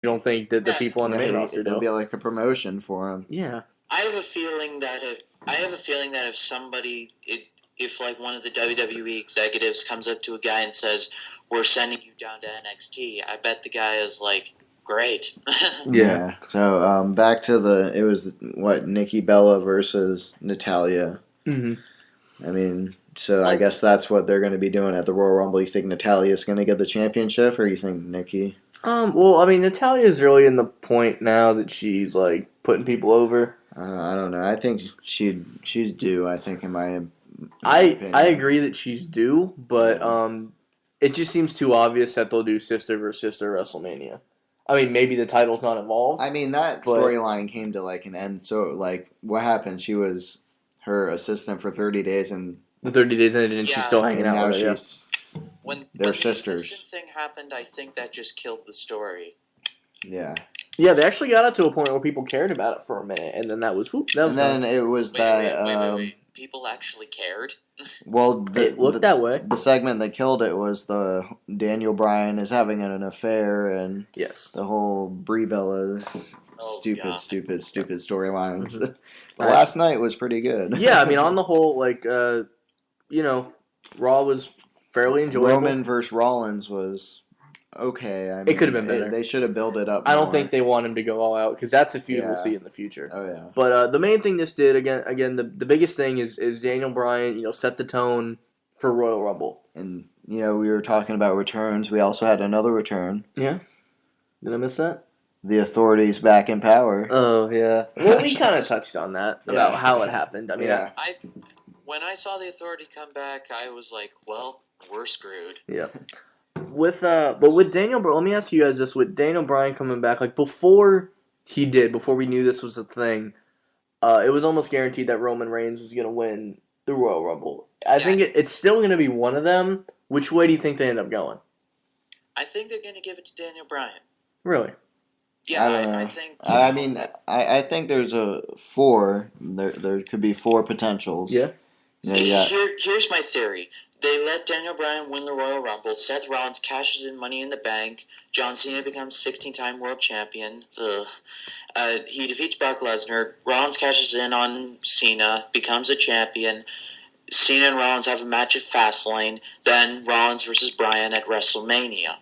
don't think that the people on the main roster It'll do. be like a promotion for him. Yeah. I have a feeling that if somebody if like one of the WWE executives comes up to a guy and says, "We're sending you down to NXT," I bet the guy is like, "Great." Yeah. So back to it was what, Nikki Bella versus Natalia. Hmm. I mean, so I guess that's what they're going to be doing at the Royal Rumble. You think Natalia's going to get the championship, or you think Nikki? Well, I mean, Natalia's really in the point now that she's like putting people over. I don't know. I think she's due. I think in my I opinion. agree that she's due, but it just seems too obvious that they'll do sister versus sister WrestleMania. I mean, maybe the title's not involved. I mean, that storyline came to like an end. So like, what happened? She was her assistant for 30 days, and the 30 days ended, and she's still hanging and out now with her. she's When they're the sisters. assistant thing happened, I think that just killed the story. Yeah. Yeah, they actually got it to a point where people cared about it for a minute, and then that was And gone. then it was Wait. People actually cared? Well, It looked that way. The segment that killed it was the Daniel Bryan is having an affair, and Yes. the whole Brie Bella stupid storylines. Mhm. The last night was pretty good. Yeah, I mean, on the whole, like, Raw was fairly enjoyable. Roman versus Rollins was okay. I mean, it could have been better. They should have built it up I don't more. think they want him to go all out, because that's a feud we'll see in the future. Oh, yeah. But the main thing this did, again, the biggest thing is Daniel Bryan, set the tone for Royal Rumble. And, we were talking about returns. We also had another return. Yeah? Did I miss that? The Authority's back in power. Oh, yeah. Well, we kind of touched on that, about how it happened. I mean, when I saw the Authority come back, I was like, well, we're screwed. Yeah. But with Daniel, let me ask you guys this: with Daniel Bryan coming back, like before we knew this was a thing, it was almost guaranteed that Roman Reigns was going to win the Royal Rumble. I think it's still going to be one of them. Which way do you think they end up going? I think they're going to give it to Daniel Bryan. Really? Yeah, I think. I mean, I think there's four. There could be four potentials. Yeah. Here's my theory. They let Daniel Bryan win the Royal Rumble. Seth Rollins cashes in Money in the Bank. John Cena becomes 16-time world champion. He defeats Brock Lesnar. Rollins cashes in on Cena, becomes a champion. Cena and Rollins have a match at Fastlane. Then Rollins versus Bryan at WrestleMania.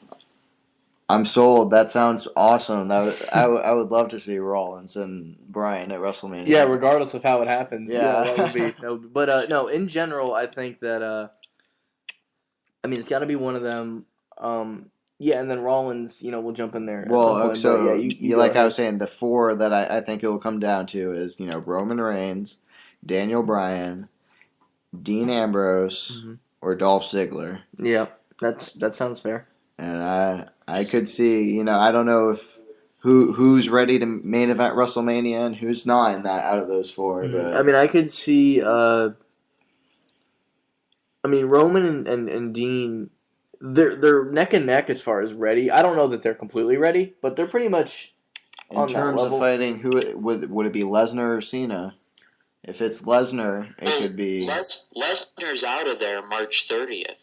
I'm sold. That sounds awesome. I would love to see Rollins and Bryan at WrestleMania. Yeah, regardless of how it happens. Yeah, that would be. But no, in general, I think that. I mean, it's got to be one of them. Yeah, and then Rollins, will jump in there. Well, at some point. so you like I was saying, the four that I think it will come down to is Roman Reigns, Daniel Bryan, Dean Ambrose, or Dolph Ziggler. Yeah, that sounds fair. And I could see, I don't know if who's ready to main event WrestleMania and who's not in that out of those four. But I mean, I could see. Roman and Dean, they're neck and neck as far as ready. I don't know that they're completely ready, but they're pretty much on in terms that of level. fighting, who would it be, Lesnar or Cena? If it's Lesnar, it could be. Lesnar's out of there March 30th.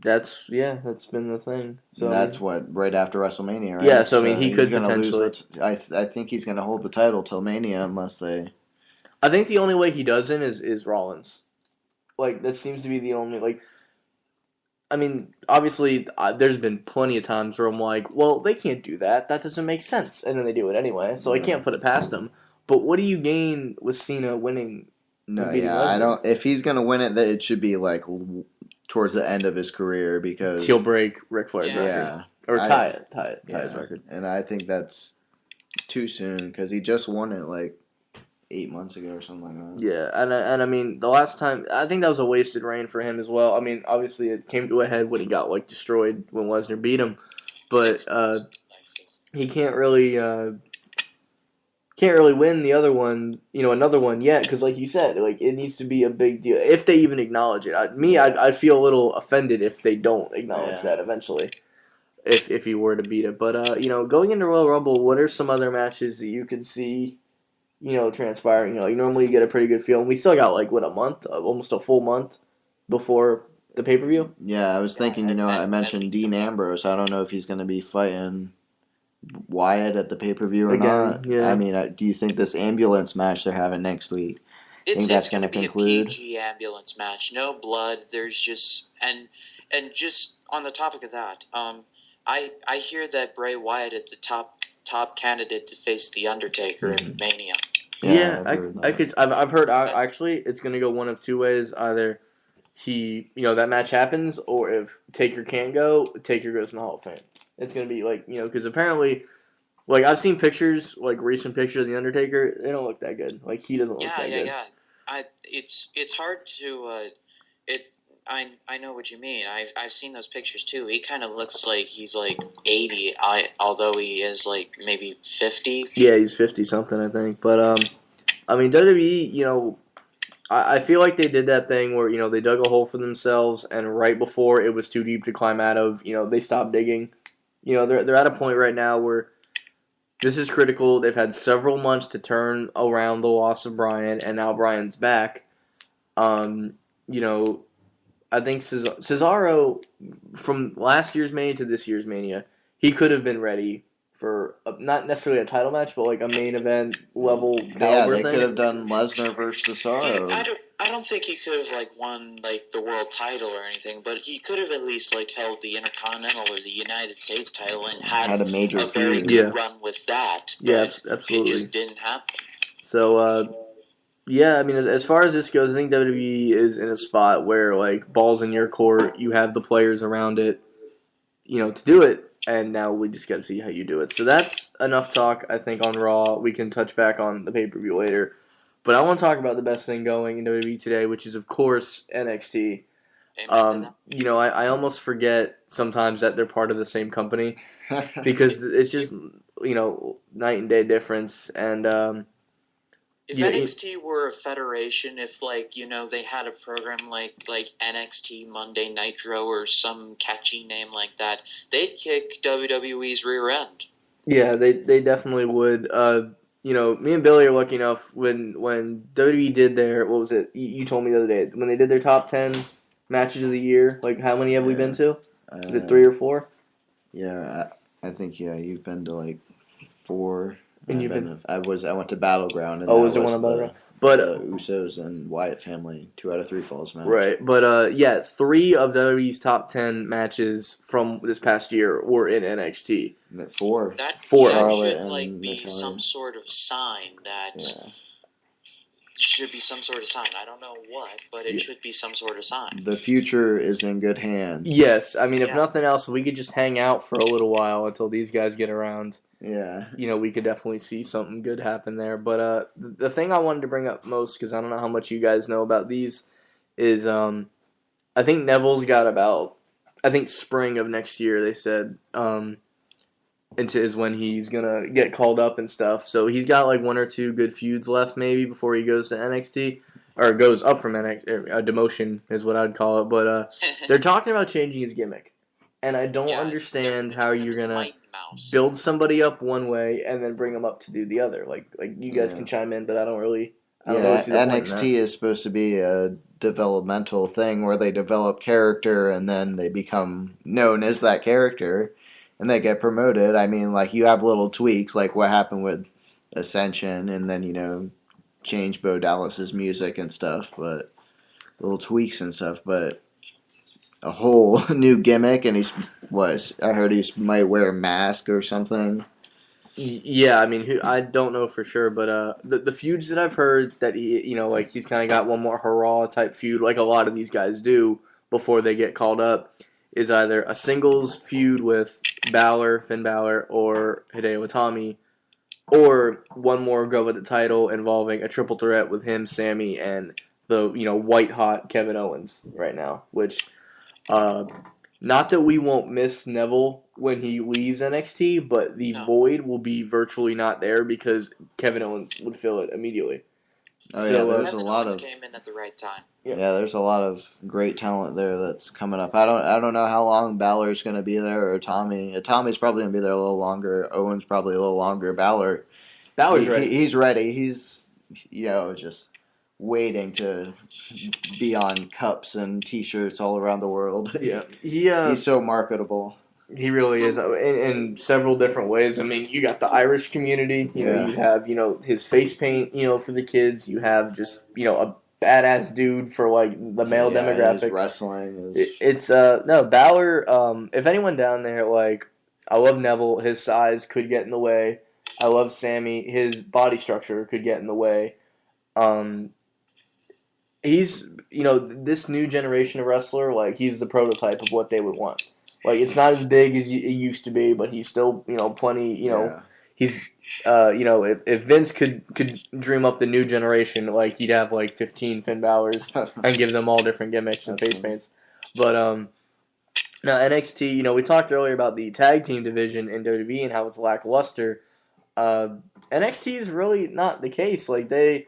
That's been the thing. So that's what, right after WrestleMania, right? Yeah, so he could potentially. I think he's going to hold the title till Mania unless they. I think the only way he doesn't is Rollins. Like, that seems to be the only, like... I mean, obviously, there's been plenty of times where I'm like, well, they can't do that. That doesn't make sense. And then they do it anyway, so I can't put it past them. But what do you gain with Cena winning? No, I don't... If he's going to win it, it should be, like, towards the end of his career, because... He'll break Ric Flair's record. Yeah. Or tie his record. And I think that's too soon, because he just won it, like, 8 months ago or something like that. Yeah, and I mean, the last time, I think that was a wasted reign for him as well. I mean, obviously it came to a head when he got, like, destroyed when Lesnar beat him. But he can't really win the other one, another one yet, because like you said, like, it needs to be a big deal. If they even acknowledge it. I'd feel a little offended if they don't acknowledge that eventually, if he were to beat it. But, going into Royal Rumble, what are some other matches that you can see transpiring? Normally you get a pretty good feel. And we still got, like, what, a month? Almost a full month before the pay-per-view? Yeah, I was thinking, I mentioned Dean Ambrose. I don't know if he's going to be fighting Wyatt at the pay-per-view or Again, not. yeah. I mean, do you think this ambulance match they're having next week, It's that's going to be conclude? a PG ambulance match. No blood. There's just and just on the topic of that, I hear that Bray Wyatt is the top candidate to face the Undertaker in Mania. Yeah, I've heard actually it's gonna go one of two ways. Either that match happens, or if Taker can't go, Taker goes in the Hall of Fame. It's gonna be because apparently, I've seen pictures, recent pictures of the Undertaker. They don't look that good. He doesn't look that good. Yeah. It's hard to I know what you mean. I've seen those pictures too. He kind of looks like he's 80. Although he is maybe 50. Yeah, he's 50 something, I think. But WWE, I feel like they did that thing where they dug a hole for themselves, and right before it was too deep to climb out of, they stopped digging. They're at a point right now where this is critical. They've had several months to turn around the loss of Bryan, and now Bryan's back. I think Cesaro, from last year's Mania to this year's Mania, he could have been ready for not necessarily a title match, but a main event level caliber thing. They could have done Lesnar versus Cesaro. I don't think he could have won the world title or anything, but he could have at least held the Intercontinental or the United States title and had a major very good run with that. Yeah, absolutely. It just didn't happen. So, yeah, I mean, as far as this goes, I think WWE is in a spot where, ball's in your court, you have the players around it, to do it, and now we just got to see how you do it. So that's enough talk, I think, on Raw. We can touch back on the pay-per-view later. But I want to talk about the best thing going in WWE today, which is, of course, NXT. I almost forget sometimes that they're part of the same company because it's just, night and day difference, and... If NXT were a federation, if they had a program like NXT Monday Nitro or some catchy name like that, they'd kick WWE's rear end. Yeah, they definitely would. Me and Billy are lucky enough when WWE did their, what was it? You told me the other day when they did their top 10 matches of the year. How many have we been to? Is it 3 or 4? Yeah, I think you've been to 4. And I went to Battleground. And was there one on Battleground? But the Usos and Wyatt family, 2 out of 3 falls match. Right, but 3 of WWE's top 10 matches from this past year were in NXT. 4. That 4. should be some sort of sign that. Yeah. Should be some sort of sign. I don't know what, but it should be some sort of sign. The future is in good hands. Yes, I mean, if nothing else, we could just hang out for a little while until these guys get around. Yeah. We could definitely see something good happen there. But the thing I wanted to bring up most, because I don't know how much you guys know about these, is I think Neville's got about, spring of next year, they said, is when he's going to get called up and stuff. So he's got 1 or 2 good feuds left maybe before he goes to NXT, or goes up from NXT. A demotion is what I'd call it. But they're talking about changing his gimmick. And I don't understand how you're going to build somebody up one way and then bring them up to do the other. You guys can chime in, but I don't really see the NXT is supposed to be a developmental thing where they develop character and then they become known as that character and they get promoted. I mean, you have little tweaks, like what happened with Ascension, and then, change Bo Dallas's music and stuff, but little tweaks and stuff, but a whole new gimmick, and I heard he might wear a mask or something. Yeah, I mean, I don't know for sure, but the feuds that I've heard that he, he's kind of got one more hurrah type feud, like a lot of these guys do before they get called up, is either a singles feud with Finn Balor, or Hideo Itami, or one more go at the title involving a triple threat with him, Sammy, and the white hot Kevin Owens right now, which. Not that we won't miss Neville when he leaves NXT, but the void will be virtually not there because Kevin Owens would fill it immediately. Oh, so, yeah, there's a lot of came in at the right time. Yeah, there's a lot of great talent there that's coming up. I don't know how long Balor's going to be there, or Tommy. Tommy's probably going to be there a little longer. Owen's probably a little longer. Balor's ready. He's ready. He's just waiting to be on cups and T-shirts all around the world. Yeah, he's so marketable. He really is in several different ways. I mean, you got the Irish community. You have his face paint. For the kids. You have just a badass dude for like the male demographic. His wrestling is. It's no Balor. If anyone down there like, I love Neville. His size could get in the way. I love Sammy. His body structure could get in the way. He's this new generation of wrestler. Like he's the prototype of what they would want. Like it's not as big as it used to be, but he's still plenty. He's if Vince could dream up the new generation, like he'd have like 15 Finn Balors and give them all different gimmicks and face paints. But now NXT, we talked earlier about the tag team division in WWE and how it's lackluster. NXT is really not the case. Like they,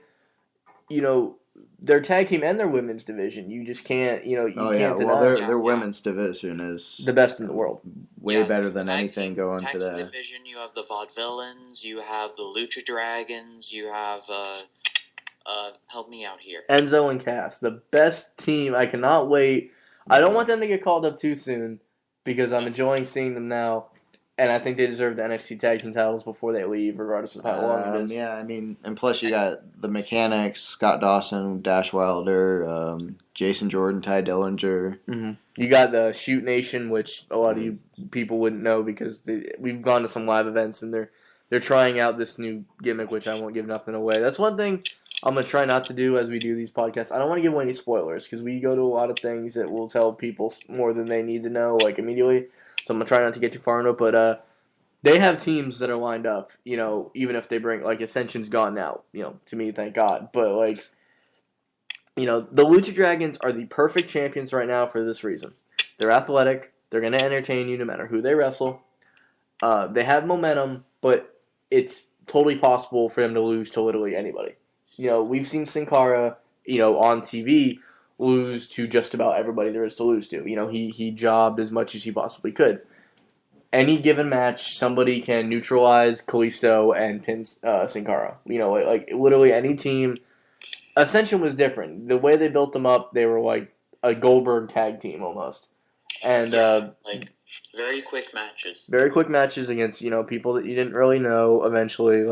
their tag team and their women's division, you just can't, can't deny. Well, their women's division is the best in the world. Way better than anything going tag today. Team division, you have the Vaudevillains, you have the Lucha Dragons, you have help me out here. Enzo and Cass, the best team. I cannot wait. I don't want them to get called up too soon because I'm enjoying seeing them now. And I think they deserve the NXT Tag Team titles before they leave, regardless of how long it is. Yeah, I mean, and plus you got the Mechanics, Scott Dawson, Dash Wilder, Jason Jordan, Ty Dillinger. Mm-hmm. You got the Shoot Nation, which a lot of you people wouldn't know because we've gone to some live events and they're trying out this new gimmick, which I won't give nothing away. That's one thing I'm going to try not to do as we do these podcasts. I don't want to give away any spoilers because we go to a lot of things that will tell people more than they need to know, like immediately. So I'm going to try not to get too far into it, but they have teams that are lined up, even if they bring, like, Ascension's gone now, to me, thank God. But, like, the Lucha Dragons are the perfect champions right now for this reason. They're athletic. They're going to entertain you no matter who they wrestle. They have momentum, but it's totally possible for them to lose to literally anybody. We've seen Sin Cara, on TV lose to just about everybody there is to lose to. He jobbed as much as he possibly could. Any given match, somebody can neutralize Kalisto and pin Sin Cara. Like literally any team. Ascension was different. The way they built them up, they were like a Goldberg tag team almost. And very quick matches. Very quick matches against people that you didn't really know. Eventually,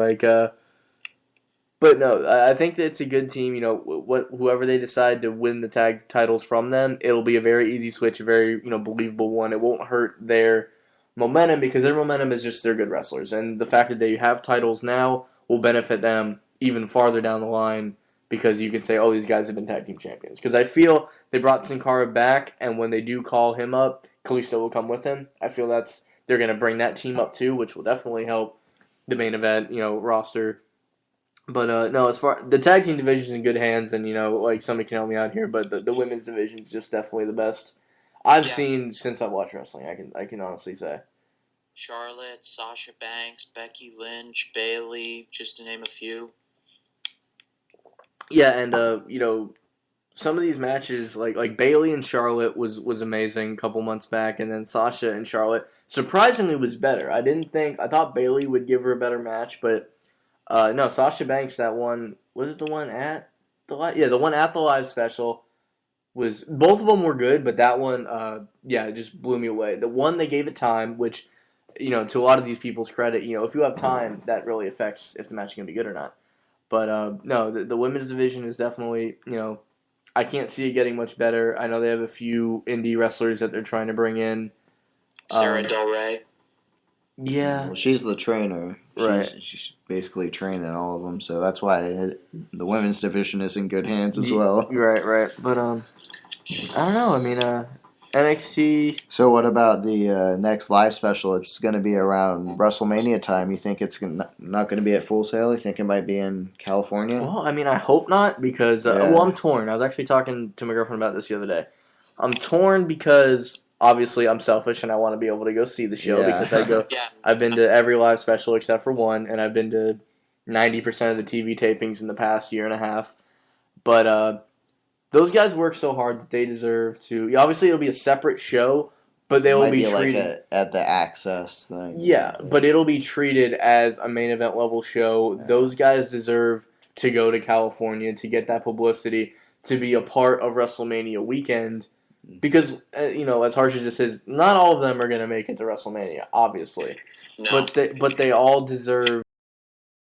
But no, I think that it's a good team. Whoever they decide to win the tag titles from them, it'll be a very easy switch, a very believable one. It won't hurt their momentum because their momentum is just they're good wrestlers, and the fact that they have titles now will benefit them even farther down the line because you can say, oh, these guys have been tag team champions. Because I feel they brought Sin Cara back, and when they do call him up, Kalisto will come with him. I feel they're going to bring that team up too, which will definitely help the main event roster. But no, as far the tag team division is in good hands, and somebody can help me out here. But the women's division is just definitely the best I've seen since I've watched wrestling. I can honestly say. Charlotte, Sasha Banks, Becky Lynch, Bayley, just to name a few. Yeah, and some of these matches like Bayley and Charlotte was amazing a couple months back, and then Sasha and Charlotte surprisingly was better. I thought Bayley would give her a better match, but. No, Sasha Banks, that one, was it the one at the live? Yeah, the one at the live special was, both of them were good, but that one, it just blew me away. The one they gave it time, which, to a lot of these people's credit, if you have time, that really affects if the match is going to be good or not. But, no, the women's division is definitely, I can't see it getting much better. I know they have a few indie wrestlers that they're trying to bring in. Sarah Del Rey. Yeah. Well, she's the trainer. Right. She's basically training all of them, so that's why the women's division is in good hands as well. Right. But, I don't know. I mean, NXT... So what about the next live special? It's going to be around WrestleMania time. You think it's not going to be at Full Sail? You think it might be in California? Well, I mean, I hope not because... I'm torn. I was actually talking to my girlfriend about this the other day. I'm torn because... Obviously, I'm selfish, and I want to be able to go see the show because I go. I've been to every live special except for one, and I've been to 90% of the TV tapings in the past year and a half. But those guys work so hard that they deserve to. Obviously, it'll be a separate show, but they will be treated like at the Access thing. Yeah, but it'll be treated as a main event level show. Yeah. Those guys deserve to go to California to get that publicity, to be a part of WrestleMania weekend. Because, as harsh as this is, not all of them are going to make it to WrestleMania, obviously. No. But they all deserve